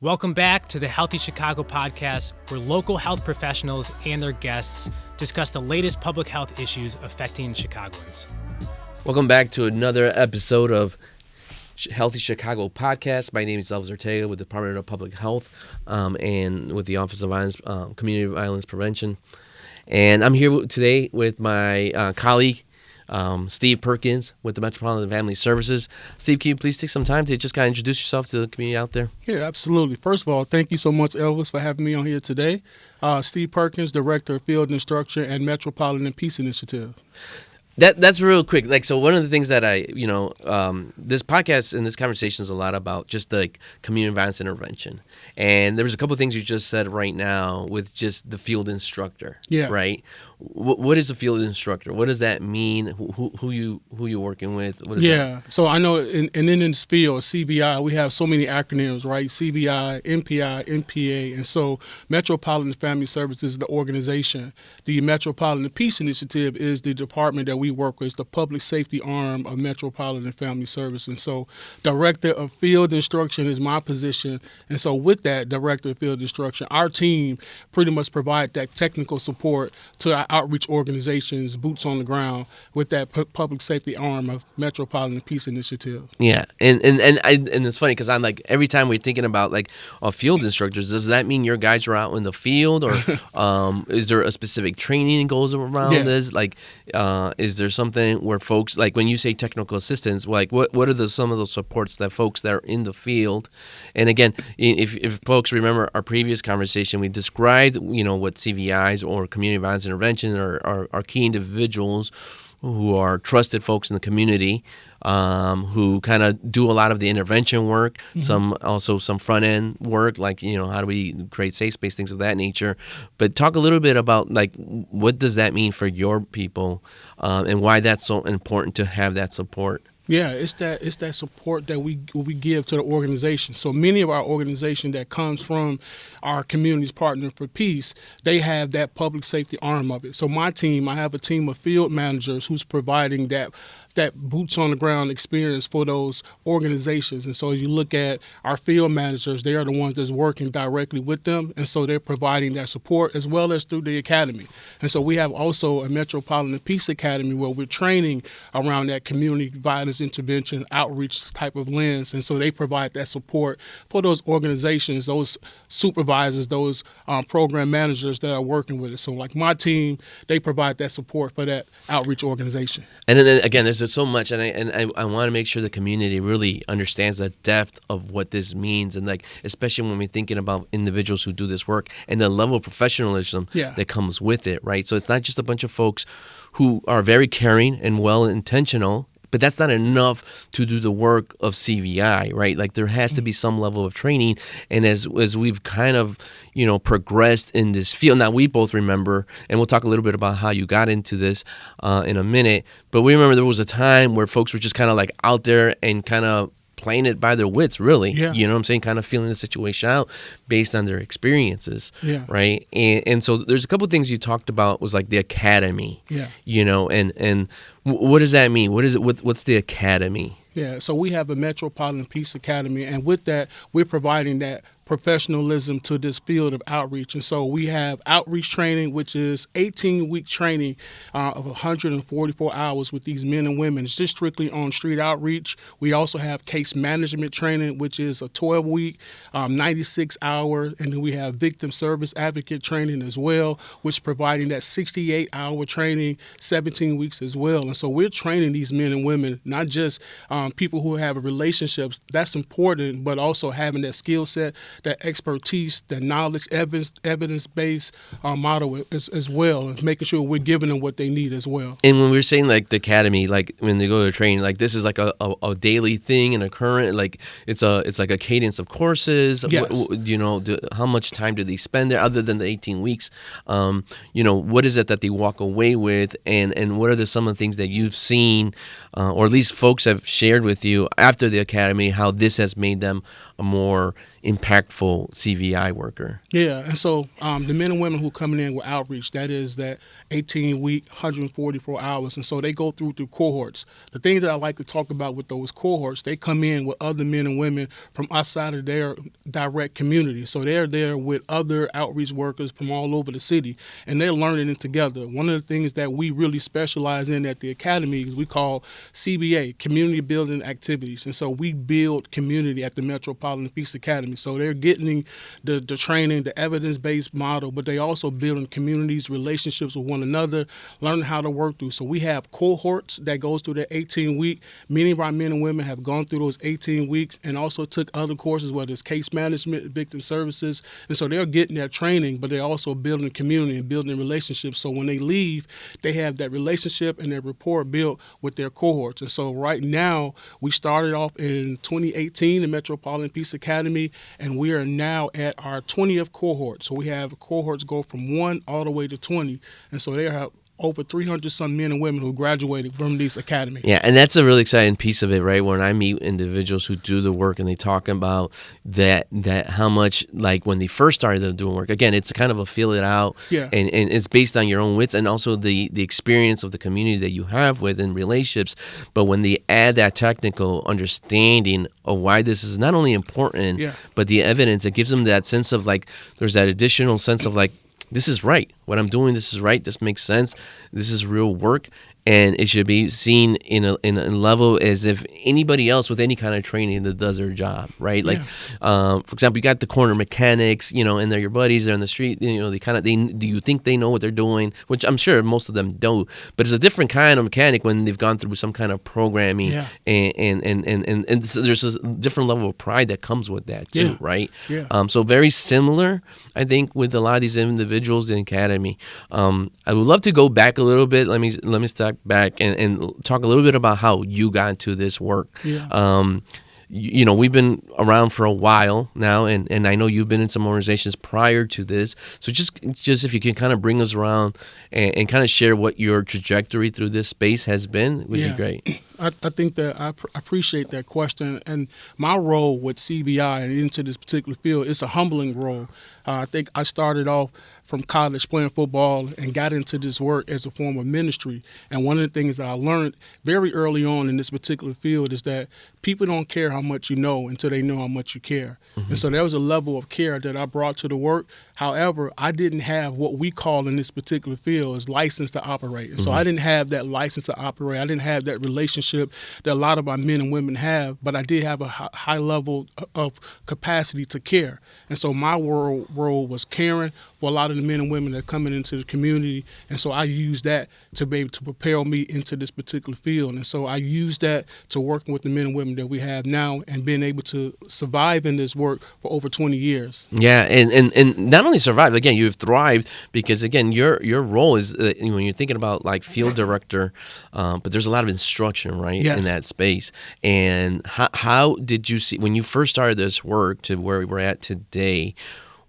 Welcome back to the Healthy Chicago podcast, where local health professionals and their guests discuss the latest public health issues affecting Chicagoans. Welcome back to another episode of Healthy Chicago podcast. My name is Elvis Ortega with the Department of Public Health and with the Office of Community Violence Prevention. And I'm here today with my colleague, Steve Perkins with the Metropolitan Family Services. Steve, can you please take some time to just kind of introduce yourself to the community out there? Yeah, absolutely. First of all, thank you so much, Elvis, for having me on here today. Steve Perkins, Director of Field Instruction at Metropolitan Peace Initiatives. That's real quick. So one of the things that this podcast and this conversation is a lot about just like community violence intervention. And there was a couple of things you just said right now with just the field instructor. Yeah. Right. What is a field instructor? What does that mean? Who you working with? What is that? So I know in this field, CVI, we have so many acronyms, right? CVI, MPI, MPA, and so Metropolitan Family Services is the organization. The Metropolitan Peace Initiative is the department that we work with. It's the public safety arm of Metropolitan Family Services. And so Director of Field Instruction is my position. And so with that, Director of Field Instruction, our team pretty much provide that technical support to our outreach organizations, boots on the ground, with that public safety arm of Metropolitan Peace Initiative. Yeah, and it's funny because I'm like, every time we're thinking about like field instructors, does that mean your guys are out in the field, or is there a specific training that goes around this? Like, is there something where folks, like when you say technical assistance, like what are some of those supports that folks that are in the field? And again, if folks remember our previous conversation, we described what CVIs or community violence intervention are key individuals who are trusted folks in the community, who kind of do a lot of the intervention work, some front end work, like how do we create safe space, things of that nature. But talk a little bit about like what does that mean for your people, and why that's so important to have that support. Yeah, it's that support that we give to the organization. So many of our organization that comes from our community's partner for peace, they have that public safety arm of it. So my team, I have a team of field managers who's providing that boots on the ground experience for those organizations. And so as you look at our field managers, they are the ones that's working directly with them. And so they're providing that support as well as through the academy. And so we have also a Metropolitan Peace Academy where we're training around that community violence intervention outreach type of lens. And so they provide that support for those organizations, those supervisors, those program managers that are working with us. So like my team, they provide that support for that outreach organization. And then again, there's so much, and I want to make sure the community really understands the depth of what this means, and like especially when we're thinking about individuals who do this work and the level of professionalism that comes with it, right? So it's not just a bunch of folks who are very caring and well-intentional, but that's not enough to do the work of CVI, right? Like there has to be some level of training. And as we've kind of, progressed in this field, now we both remember, and we'll talk a little bit about how you got into this in a minute, but we remember there was a time where folks were just kind of like out there and kind of playing it by their wits, really. Yeah. You know what I'm saying? Kind of feeling the situation out based on their experiences, right? And so there's a couple of things you talked about was like the academy, and what does that mean? What is it? What's the academy? Yeah, so we have a Metropolitan Peace Academy, and with that, we're providing that professionalism to this field of outreach. And so we have outreach training, which is 18-week training of 144 hours with these men and women. It's just strictly on street outreach. We also have case management training, which is a 12-week, 96-hour, and then we have victim service advocate training as well, which is providing that 68-hour training, 17 weeks as well. And so we're training these men and women, not just people who have relationships. That's important, but also having that skill set, that expertise, that knowledge, evidence-based model as well, and making sure we're giving them what they need as well. And when we're saying like the academy, like when they go to training, like this is like a daily thing and a current, like it's like a cadence of courses. Yes. How much time do they spend there other than the 18 weeks? What is it that they walk away with, and what are some of the things that you've seen, or at least folks have shared with you after the academy, how this has made them a more impactful impactful CVI worker. Yeah, and so the men and women who are coming in with outreach, that is that 18-week, 144 hours, and so they go through cohorts. The things that I like to talk about with those cohorts, they come in with other men and women from outside of their direct community. So they're there with other outreach workers from all over the city, and they're learning it together. One of the things that we really specialize in at the academy is we call CBA, Community Building Activities, and so we build community at the Metropolitan Peace Academy. So they're getting the training, the evidence-based model, but they also building communities, relationships with one another, learning how to work through. So we have cohorts that goes through the 18-week. Many of our men and women have gone through those 18 weeks and also took other courses, whether it's case management, victim services. And so they're getting that training, but they're also building community and building relationships. So when they leave, they have that relationship and their rapport built with their cohorts. And so right now, we started off in 2018, the Metropolitan Peace Academy, and we are now at our 20th cohort. So we have cohorts go from 1 all the way to 20. And so they have over 300-some men and women who graduated from these academies. Yeah, and that's a really exciting piece of it, right? When I meet individuals who do the work and they talk about that how much, like when they first started doing work, again, it's kind of a feel it out, and it's based on your own wits and also the experience of the community that you have within relationships. But when they add that technical understanding of why this is not only important, but the evidence, it gives them that sense of like, there's that additional sense of like, this is right. What I'm doing, this is right. This makes sense. This is real work. And it should be seen in a level as if anybody else with any kind of training that does their job, right? Like, for example, you got the corner mechanics, and they're your buddies. They're on the street. Do you think they know what they're doing? Which I'm sure most of them do. But it's a different kind of mechanic when they've gone through some kind of programming, and so there's a different level of pride that comes with that too, right? So very similar, I think, with a lot of these individuals in the academy. I would love to go back a little bit. Let me start back and talk a little bit about how you got into this work. We've been around for a while now, and I know you've been in some organizations prior to this. So just if you can kind of bring us around and kind of share what your trajectory through this space has been, would be great. I think that I appreciate that question. And my role with CBI and into this particular field, it's a humbling role. I think I started off from college playing football and got into this work as a form of ministry. And one of the things that I learned very early on in this particular field is that people don't care how much you know until they know how much you care. And so there was a level of care that I brought to the work. However, I didn't have what we call in this particular field is license to operate. And so I didn't have that license to operate. I didn't have that relationship that a lot of our men and women have, but I did have a high level of capacity to care. And so my role was caring for a lot of the men and women that are coming into the community. And so I use that to be able to propel me into this particular field. And so I use that to working with the men and women that we have now and being able to survive in this work for over 20 years. Yeah, and not only survive, again, you've thrived because, again, your role is, when you're thinking about like field director, but there's a lot of instruction, right, in that space. And how did you see, when you first started this work to where we're at today,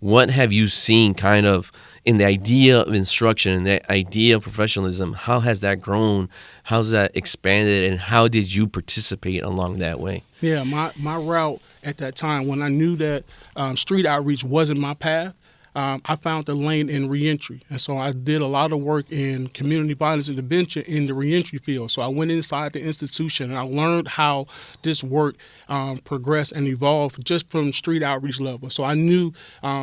what have you seen kind of in the idea of instruction and the idea of professionalism? How has that grown? How's that expanded? And how did you participate along that way? Yeah, my route at that time, when I knew that street outreach wasn't my path, I found the lane in reentry. And so I did a lot of work in community violence intervention in the reentry field. So I went inside the institution and I learned how this work progressed and evolved just from street outreach level. So I knew,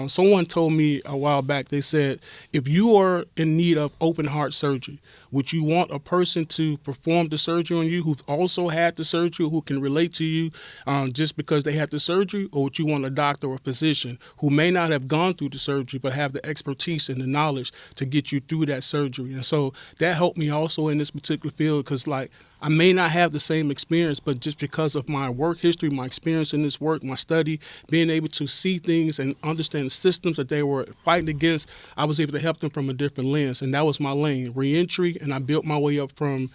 someone told me a while back, they said, if you are in need of open heart surgery, would you want a person to perform the surgery on you who's also had the surgery, who can relate to you just because they had the surgery? Or would you want a doctor or a physician who may not have gone through the surgery but have the expertise and the knowledge to get you through that surgery? And so that helped me also in this particular field because, like, I may not have the same experience, but just because of my work history, my experience in this work, my study, being able to see things and understand the systems that they were fighting against, I was able to help them from a different lens. And that was my lane, reentry and I built my way up from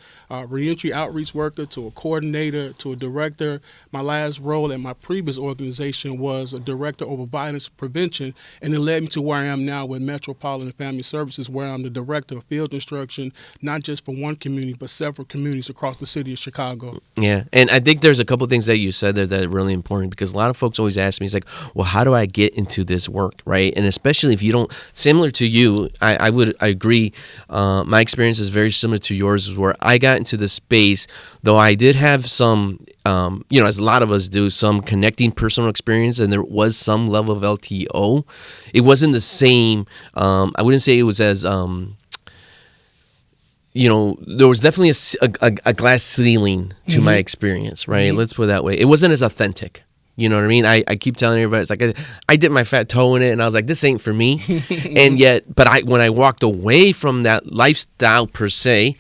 reentry outreach worker to a coordinator to a director. My last role at my previous organization was a director over violence prevention, and it led me to where I am now with Metropolitan Family Services, where I'm the director of field instruction, not just for one community, but several communities across the city of Chicago. Yeah, and I think there's a couple things that you said there that are really important, because a lot of folks always ask me, it's like, well, how do I get into this work, right? And especially if you don't, similar to you, I agree. My experience is very similar to yours, where I got into the space, though I did have some, as a lot of us do, some connecting personal experience, and there was some level of LTO. It wasn't the same. I wouldn't say it was as, there was definitely a glass ceiling to my experience, right? Mm-hmm. Let's put it that way. It wasn't as authentic. You know what I mean? I keep telling everybody, it's like I dipped my fat toe in it, and I was like, this ain't for me. And yet, when I walked away from that lifestyle per se,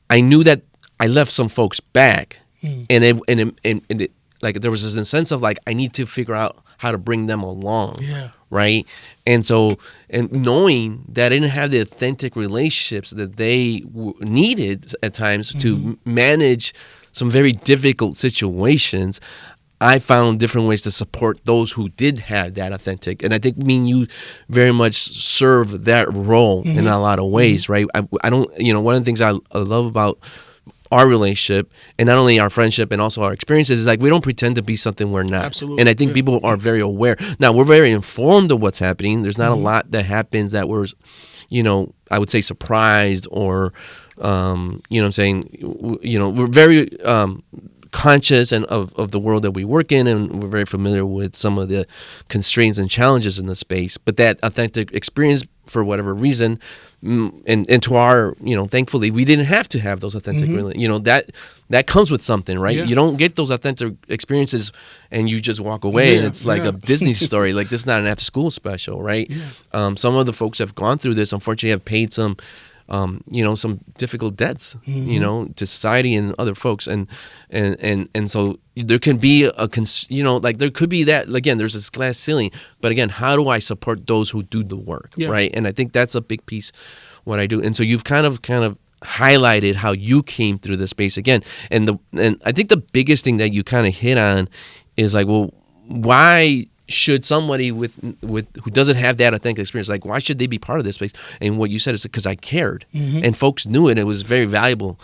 I knew that I left some folks back, and it like there was this sense of like I need to figure out how to bring them along, right? And so, and knowing that I didn't have the authentic relationships that they needed at times to manage some very difficult situations, I found different ways to support those who did have that authentic. And I think me and you very much serve that role in a lot of ways, right? I don't, one of the things I love about our relationship, and not only our friendship and also our experiences, is like we don't pretend to be something we're not. Absolutely. And I think people are very aware. Now, we're very informed of what's happening. There's not a lot that happens that we're, I would say surprised or, I'm saying, we're very conscious and of the world that we work in, and we're very familiar with some of the constraints and challenges in the space. But that authentic experience, for whatever reason, and to our, thankfully, we didn't have to have those authentic, that comes with something, right? Yeah. You don't get those authentic experiences and you just walk away and it's like a Disney story. Like, this is not an after school special, right? Yeah. Some of the folks have gone through this, unfortunately, have paid some some difficult debts, to society and other folks, and so there can be there could be that, again, there's this glass ceiling, but again, how do I support those who do the work, right? And I think that's a big piece what I do. And so you've kind of highlighted how you came through this space again, and I think the biggest thing that you kind of hit on is like, well, why should somebody who doesn't have that authentic experience, like, why should they be part of this space? And what you said is because I cared, and folks knew it. It was a very valuable,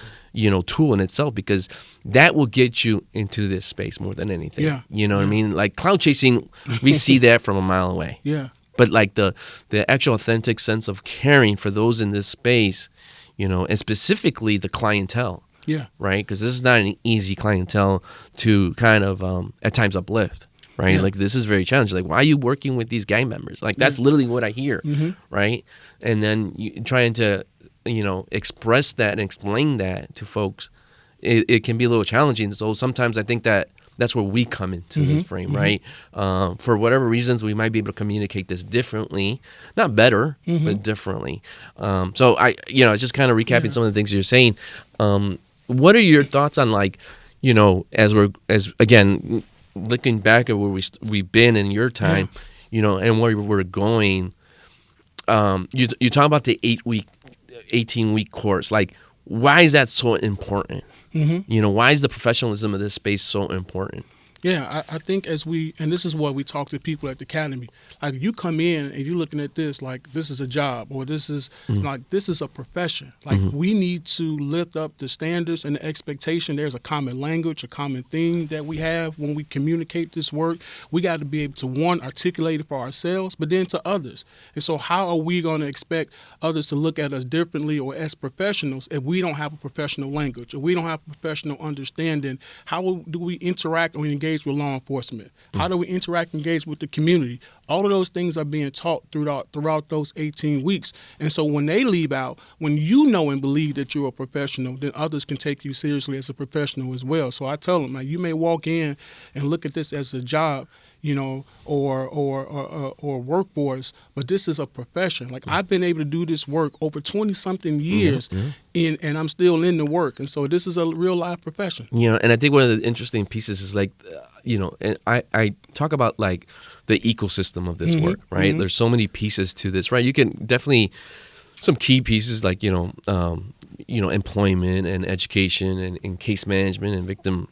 tool in itself, because that will get you into this space more than anything. Yeah. What I mean? Like cloud chasing, we see that from a mile away. Yeah. But like the actual authentic sense of caring for those in this space, and specifically the clientele. Yeah. Right? Because this is not an easy clientele to kind of at times uplift. Right, like this is very challenging. Like, why are you working with these gang members? Like, that's literally what I hear, right? And then trying to, express that and explain that to folks, it can be a little challenging. So sometimes I think that's where we come into this frame, right? For whatever reasons, we might be able to communicate this differently, not better, but differently. So I, just kind of recapping some of the things you're saying. What are your thoughts on, like, as again, looking back at where we've been in your time, and where we're going, you talk about the 18-week course. Like, why is that so important? Why is the professionalism of this space so important? Yeah, I think and this is what we talk to people at the academy. Like, you come in and you're looking at this like this is a job, or this is like this is a profession. Like, we need to lift up the standards and the expectation. There's a common language, a common theme that we have when we communicate this work. We got to be able to, one, articulate it for ourselves, but then to others. And so how are we going to expect others to look at us differently or as professionals if we don't have a professional language, if we don't have a professional understanding? How do we interact or engage with law enforcement? How do we interact and engage with the community? All of those things are being taught throughout those 18 weeks. And so when they leave out, when you know and believe that you're a professional, then others can take you seriously as a professional as well. So I tell them, like, you may walk in and look at this as a job, or workforce, but this is a profession. Like, I've been able to do this work over 20-something years, and I'm still in the work. And so this is a real life profession. And I think one of the interesting pieces is, like, and I talk about, like, the ecosystem of this work, right? There's so many pieces to this, right? You can definitely, some key pieces, like, employment and education and case management and victim.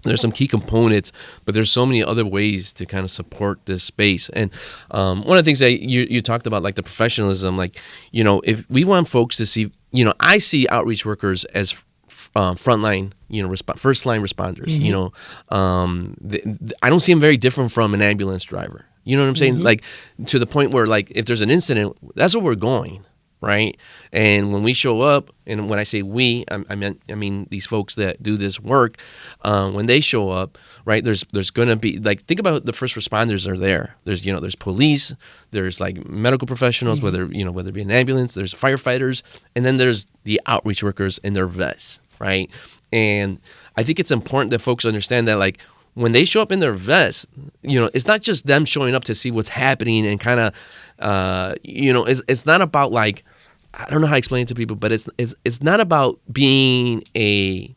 There's some key components, but there's so many other ways to kind of support this space. And one of the things that you talked about, like the professionalism, like, if we want folks to see, I see outreach workers as frontline, first line responders. I don't see them very different from an ambulance driver. You know what I'm saying? Like, to the point where, like, if there's an incident, that's where we're going. Right. And when we show up, and when I say we, I mean these folks that do this work, when they show up, right, there's going to be, like, think about the first responders are there. There's police, there's like medical professionals, whether it be an ambulance, there's firefighters, and then there's the outreach workers in their vests. Right. And I think it's important that folks understand that, like, when they show up in their vests, it's not just them showing up to see what's happening and kind of, it's not about, like, I don't know how to explain it to people, but it's not about being a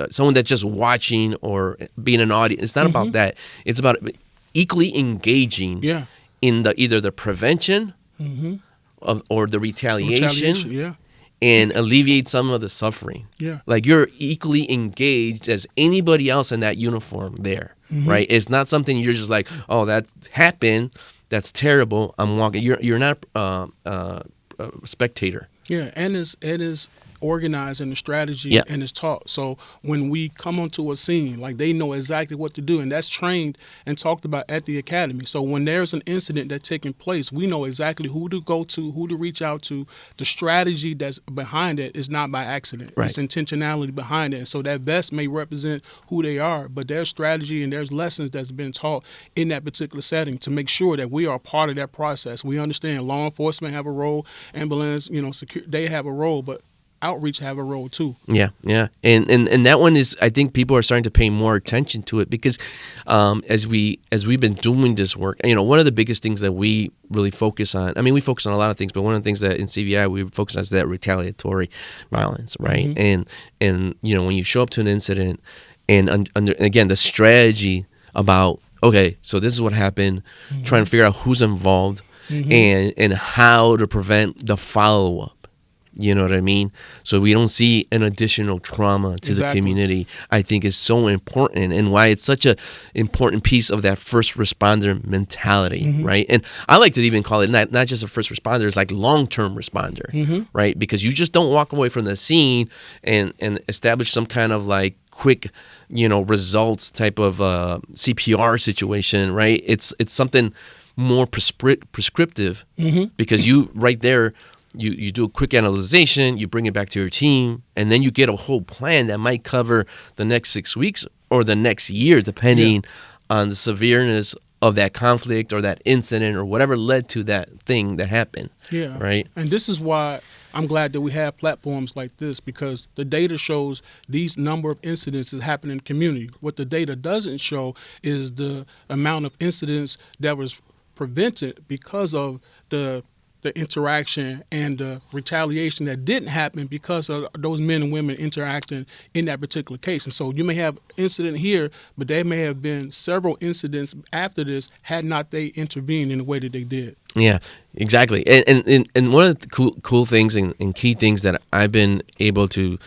someone that's just watching or being an audience. It's not about that. It's about equally engaging in either the prevention or the retaliation. And alleviate some of the suffering. Yeah, like, you're equally engaged as anybody else in that uniform there, right? It's not something you're just like, oh, that happened, that's terrible, I'm walking. You're not a spectator. Yeah, and it is organized in the strategy and it's taught. So when we come onto a scene, like, they know exactly what to do, and that's trained and talked about at the academy. So when there's an incident that's taking place, we know exactly who to go to, who to reach out to. The strategy that's behind it is not by accident. Right. It's intentionality behind it. And so that vest may represent who they are, but there's strategy and there's lessons that's been taught in that particular setting to make sure that we are part of that process. We understand law enforcement have a role, ambulance, they have a role, but outreach have a role too. Yeah. And that one is, I think people are starting to pay more attention to it because as we've been doing this work, one of the biggest things that we really focus on, I mean, we focus on a lot of things, but one of the things that in CVI we focus on is that retaliatory violence, right? And when you show up to an incident and again, the strategy about, okay, so this is what happened, trying to figure out who's involved and how to prevent the follow-up. You know what I mean? So we don't see an additional trauma to the community, I think is so important, and why it's such a important piece of that first responder mentality, right? And I like to even call it not just a first responder, it's like long-term responder, right? Because you just don't walk away from the scene and establish some kind of, like, quick, results type of CPR situation, right? It's something more prescriptive because you right there, you do a quick analyzation, you bring it back to your team, and then you get a whole plan that might cover the next 6 weeks or the next year, depending on the severeness of that conflict or that incident or whatever led to that thing that happened. Yeah. Right. And this is why I'm glad that we have platforms like this, because the data shows these number of incidents that happen in the community. What the data doesn't show is the amount of incidents that was prevented because of the interaction and the retaliation that didn't happen because of those men and women interacting in that particular case. And so you may have incident here, but there may have been several incidents after this had not they intervened in the way that they did. Yeah, exactly. And one of the cool things and key things that I've been able to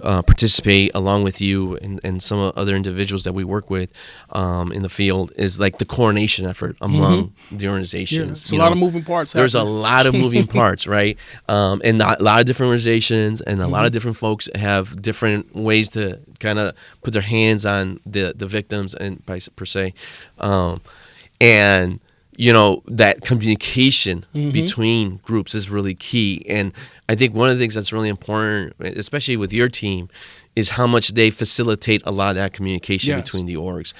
participate along with you and some other individuals that we work with in the field is, like, the coordination effort among the organizations. Yeah, a lot of moving parts. There's a lot of moving parts, right? And a lot of different organizations and a lot of different folks have different ways to kind of put their hands on the victims and per se. And that communication between groups is really key. And I think one of the things that's really important, especially with your team, is how much they facilitate a lot of that communication between the orgs.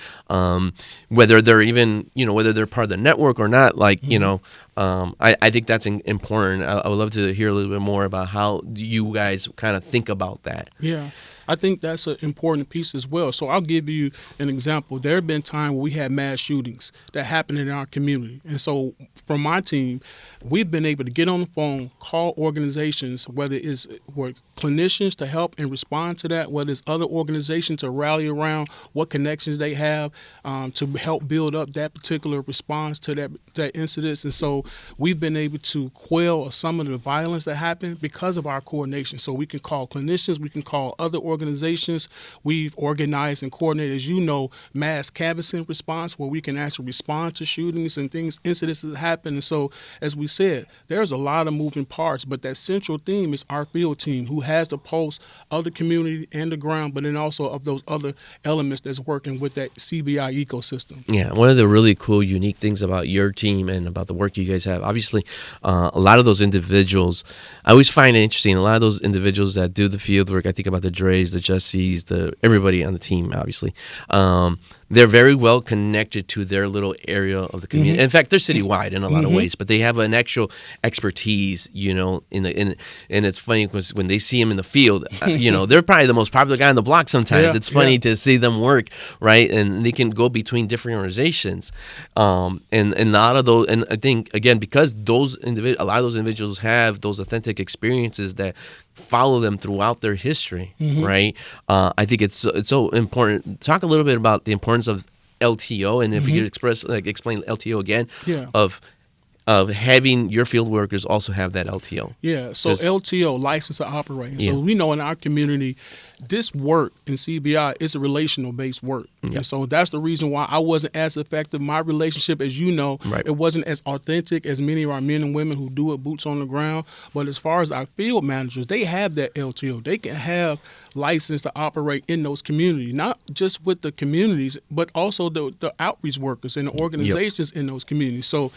Whether they're even, whether they're part of the network or not, like, I think that's important. I would love to hear a little bit more about how you guys kind of think about that. Yeah. I think that's an important piece as well. So I'll give you an example. There have been times where we had mass shootings that happened in our community. And so from my team, we've been able to get on the phone, call organizations, organizations, whether it's clinicians to help and respond to that, whether it's other organizations to rally around what connections they have to help build up that particular response to that incident. And so we've been able to quell some of the violence that happened because of our coordination. So we can call clinicians, we can call other organizations. We've organized and coordinated, as you know, mass canvassing response where we can actually respond to shootings and incidents that happen. And so, as we said, there's a lot of moving parts, but that central theme is our field team who has the pulse of the community and the ground, but then also of those other elements that's working with that CBI ecosystem. Yeah, one of the really cool, unique things about your team and about the work you guys have, obviously, a lot of those individuals, I always find it interesting, a lot of those individuals that do the field work, I think about the Dre's, the Jessies, everybody on the team, obviously, they're very well connected to their little area of the community. Mm-hmm. In fact, they're citywide in a lot of ways, but they have an actual expertise, and it's funny because when they see them in the field, they're probably the most popular guy on the block sometimes. Yeah, it's funny to see them work, right? And they can go between different organizations. And a lot of those, and I think, again, because a lot of those individuals have those authentic experiences that follow them throughout their history, right? I think it's so important. Talk a little bit about the importance of LTO, and if you could explain LTO again, of having your field workers also have that LTO. Yeah, so LTO, license to operate. So we know in our community, this work in CBI is a relational-based work. Yep. And so that's the reason why I wasn't as effective. My relationship, as you know, it wasn't as authentic as many of our men and women who do it boots on the ground. But as far as our field managers, they have that LTO. They can have license to operate in those communities, not just with the communities, but also the outreach workers and the organizations in those communities. So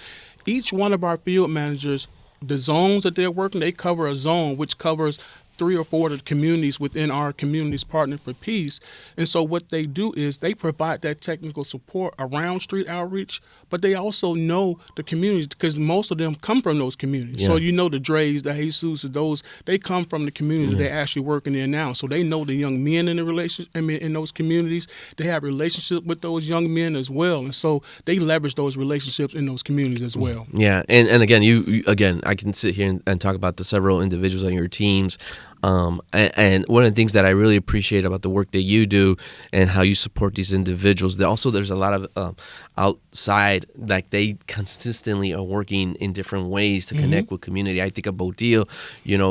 each one of our field managers, the zones that they're working, they cover a zone which covers 3 or 4 of the communities within our Communities Partner for Peace. And so what they do is they provide that technical support around street outreach, but they also know the communities because most of them come from those communities. Yeah. So the Dre's, the Jesus, those, they come from the community that they're actually working in now. So they know the young men in in those communities. They have relationships with those young men as well. And so they leverage those relationships in those communities as well. Yeah. And again, you I can sit here and talk about the several individuals on your teams. And one of the things that I really appreciate about the work that you do and how you support these individuals, there's a lot of outside, like they consistently are working in different ways to connect with community. I think of Bodil,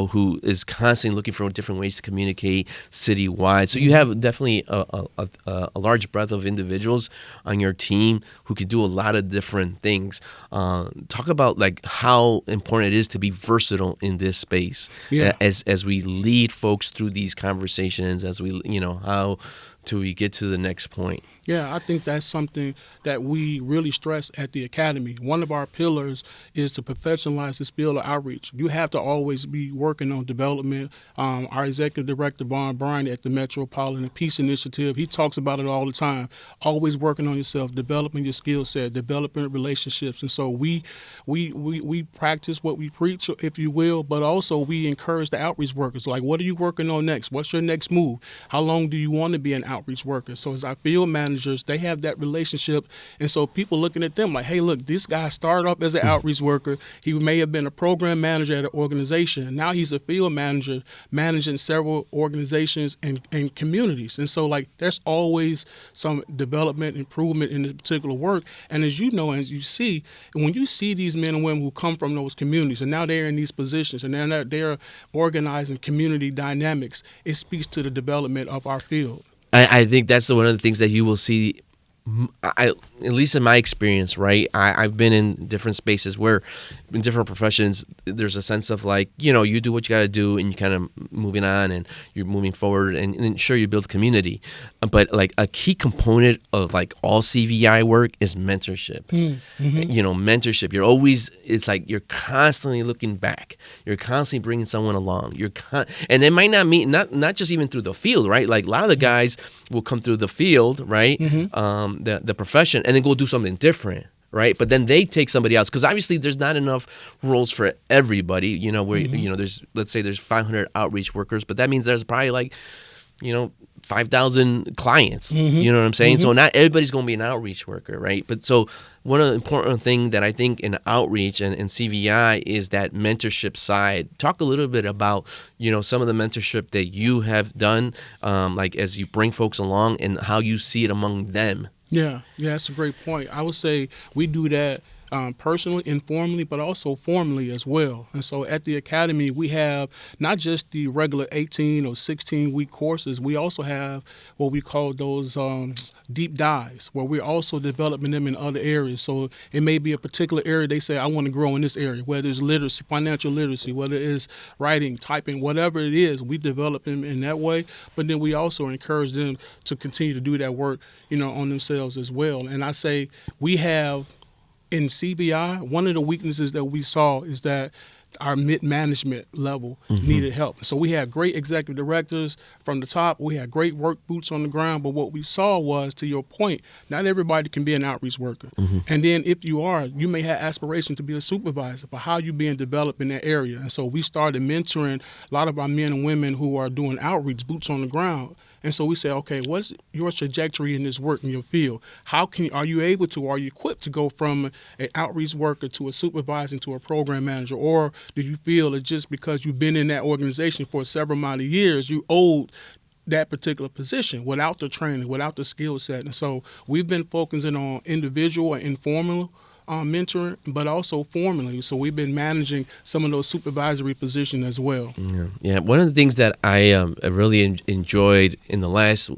who is constantly looking for different ways to communicate citywide. So you have definitely a large breadth of individuals on your team who can do a lot of different things. Talk about like how important it is to be versatile in this space as we lead folks through these conversations, as we, how do we get to the next point? Yeah, I think that's something that we really stress at the Academy. One of our pillars is to professionalize this field of outreach. You have to always be working on development. Our executive director, Vaughn Bryan, at the Metropolitan Peace Initiative, he talks about it all the time. Always working on yourself, developing your skill set, developing relationships. And so we practice what we preach, if you will, but also we encourage the outreach workers. Like, what are you working on next? What's your next move? How long do you want to be an outreach worker? So as our field managers, they have that relationship. And so people looking at them like, hey, look, this guy started off as an outreach worker. He may have been a program manager at an organization. And now he's a field manager managing several organizations and communities. And so like there's always some development, improvement in this particular work. And as you know, as you see, when you see these men and women who come from those communities and now they're in these positions and they're organizing community dynamics, it speaks to the development of our field. I think that's one of the things that you will see, at least in my experience, right? I've been in different spaces where in different professions, there's a sense of like, you do what you got to do and you kind of moving on and you're moving forward and sure, you build community. But like a key component of like all CVI work is mentorship. Mentorship. It's like you're constantly looking back. You're constantly bringing someone along. And it might not mean, not just even through the field, right? Like a lot of the guys will come through the field, right? The profession and then go do something different, right? But then they take somebody else because obviously there's not enough roles for everybody. Let's say there's 500 outreach workers, but that means there's probably like 5,000 clients. You know what I'm saying? So not everybody's going to be an outreach worker, right? But so one of the important thing that I think in outreach and CVI is that mentorship side. Talk a little bit about, some of the mentorship that you have done, like as you bring folks along and how you see it among them. Yeah, that's a great point. I would say we do that personally, informally, but also formally as well. And so at the Academy, we have not just the regular 18 or 16-week courses. We also have what we call those deep dives, where we're also developing them in other areas. So it may be a particular area they say, I want to grow in this area, whether it's literacy, financial literacy, whether it's writing, typing, whatever it is, we develop them in that way. But then we also encourage them to continue to do that work, on themselves as well. And I say we have in CVI, one of the weaknesses that we saw is that our mid-management level needed help. So we had great executive directors from the top. We had great work boots on the ground. But what we saw was, to your point, not everybody can be an outreach worker. And then if you are, you may have aspirations to be a supervisor, but how you being developed in that area? And so we started mentoring a lot of our men and women who are doing outreach, boots on the ground. And so we say, okay, what's your trajectory in this work in your field? Are you equipped to go from an outreach worker to a supervisor to a program manager? Or do you feel that just because you've been in that organization for several amount of years, you owed that particular position without the training, without the skill set? And so we've been focusing on individual and informal mentoring, but also formally. So we've been managing some of those supervisory positions as well. Yeah. One of the things that I really enjoyed in the last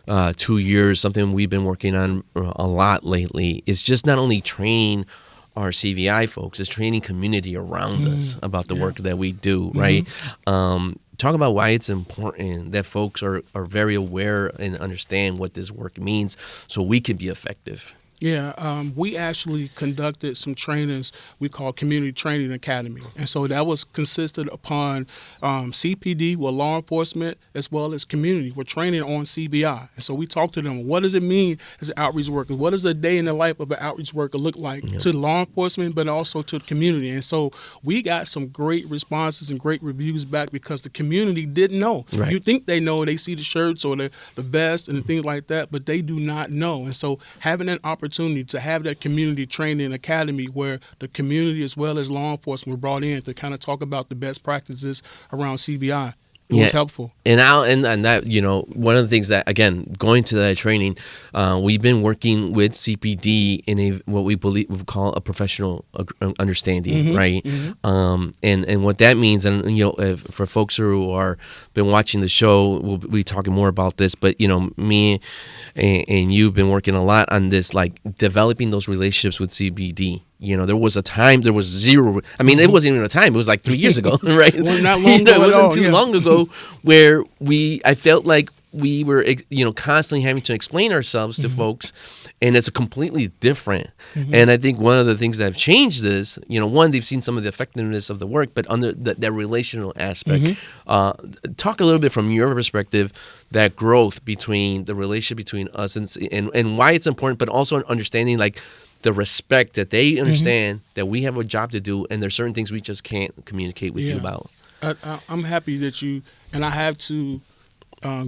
2 years, something we've been working on a lot lately, is just not only training our CVI folks, it's training community around us about the work that we do, right? Talk about why it's important that folks are very aware and understand what this work means so we can be effective. Yeah, we actually conducted some trainings we call Community Training Academy. And so that was consisted upon CPD with law enforcement as well as community. We're training on CBI. And so we talked to them, what does it mean as an outreach worker? What does a day in the life of an outreach worker look like to law enforcement, but also to the community? And so we got some great responses and great reviews back because the community didn't know. Right. You think they know, they see the shirts or the vest and the things like that, but they do not know. And so having an opportunity to have that community training academy where the community as well as law enforcement were brought in to kind of talk about the best practices around CBI. It was helpful. And that, one of the things that, again, going to that training, we've been working with CPD in what we call a professional understanding, right? And what that means, and for folks who are been watching the show, we'll be talking more about this. But me and you've been working a lot on this, like developing those relationships with CPD. There was a time, there was zero. I mean, it wasn't even a time. It was like 3 years ago, right? Well, not long ago. It wasn't too long ago where I felt like we were, constantly having to explain ourselves to folks, and it's a completely different. And I think one of the things that have changed is, one, they've seen some of the effectiveness of the work, but under that relational aspect. Talk a little bit from your perspective, that growth between the relationship between us and why it's important, but also understanding like the respect that they understand that we have a job to do, and there's certain things we just can't communicate with you about. I'm happy that and I have to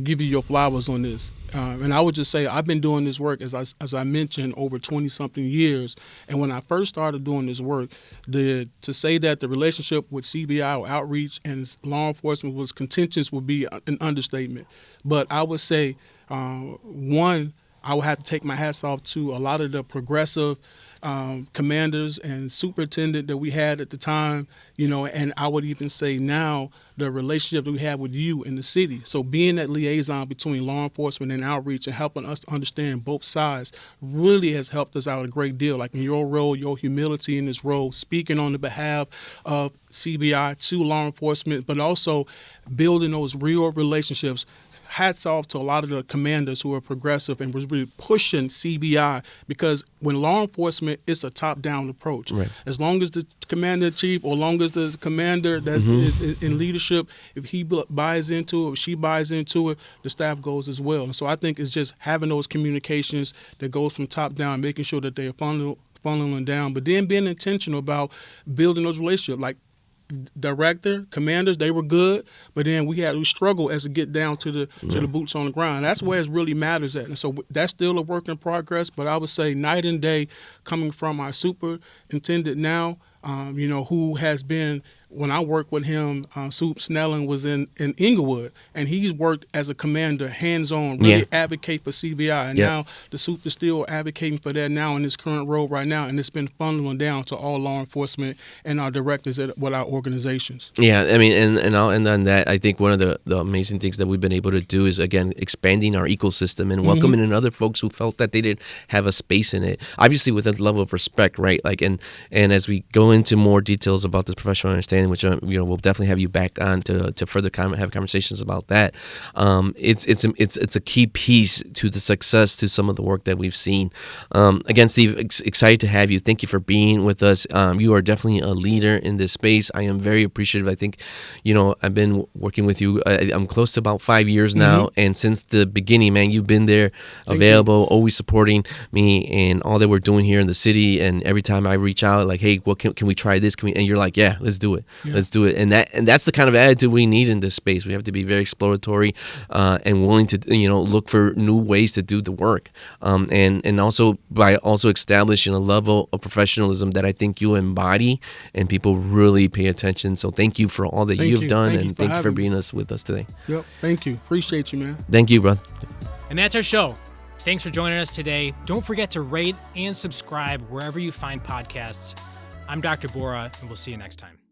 give you your flowers on this. And I would just say I've been doing this work, as I mentioned, over 20-something years. And when I first started doing this work, to say that the relationship with CBI or outreach and law enforcement was contentious would be an understatement. But I would say, one, I would have to take my hats off to a lot of the progressive commanders and superintendent that we had at the time, and I would even say now the relationship that we have with you in the city. So being that liaison between law enforcement and outreach and helping us to understand both sides really has helped us out a great deal. Like in your role, your humility in this role, speaking on the behalf of CBI to law enforcement, but also building those real relationships. Hats off to a lot of the commanders who are progressive and was really pushing CBI, because when law enforcement, it's a top-down approach. Right. As long as the commander-in-chief or long as the commander that's in leadership, if he buys into it or she buys into it, the staff goes as well. And so I think it's just having those communications that goes from top down, making sure that they are funneling down, but then being intentional about building those relationships. Like director, commanders, they were good, but then we struggle as to get down to the boots on the ground. That's where it really matters at. And so that's still a work in progress, but I would say night and day coming from our superintendent now, who has been, when I worked with him, Soup Snelling was in Inglewood, and he's worked as a commander, hands-on, really advocate for CBI. And now the Soup is still advocating for that now in his current role right now, and it's been funneling down to all law enforcement and our directors with our organizations. Yeah, I mean, and I'll end on that. I think one of the amazing things that we've been able to do is, again, expanding our ecosystem and welcoming in other folks who felt that they didn't have a space in it. Obviously, with a level of respect, right? Like, and as we go into more details about this professional understanding, which we'll definitely have you back on to further have conversations about that. It's a key piece to the success to some of the work that we've seen. Again, Steve, excited to have you. Thank you for being with us. You are definitely a leader in this space. I am very appreciative. I think, I've been working with you. I'm close to about 5 years now, and since the beginning, man, you've been there, available, always supporting me and all that we're doing here in the city. And every time I reach out, like, hey, what can we try this? And you're like, yeah, let's do it. Yeah. Let's do it. And that's the kind of attitude we need in this space. We have to be very exploratory and willing to look for new ways to do the work. And also by establishing a level of professionalism that I think you embody and people really pay attention. So thank you for all that you've done, and thank you for being with us today. Yep. Thank you. Appreciate you, man. Thank you, brother. And that's our show. Thanks for joining us today. Don't forget to rate and subscribe wherever you find podcasts. I'm Dr. Bora, and we'll see you next time.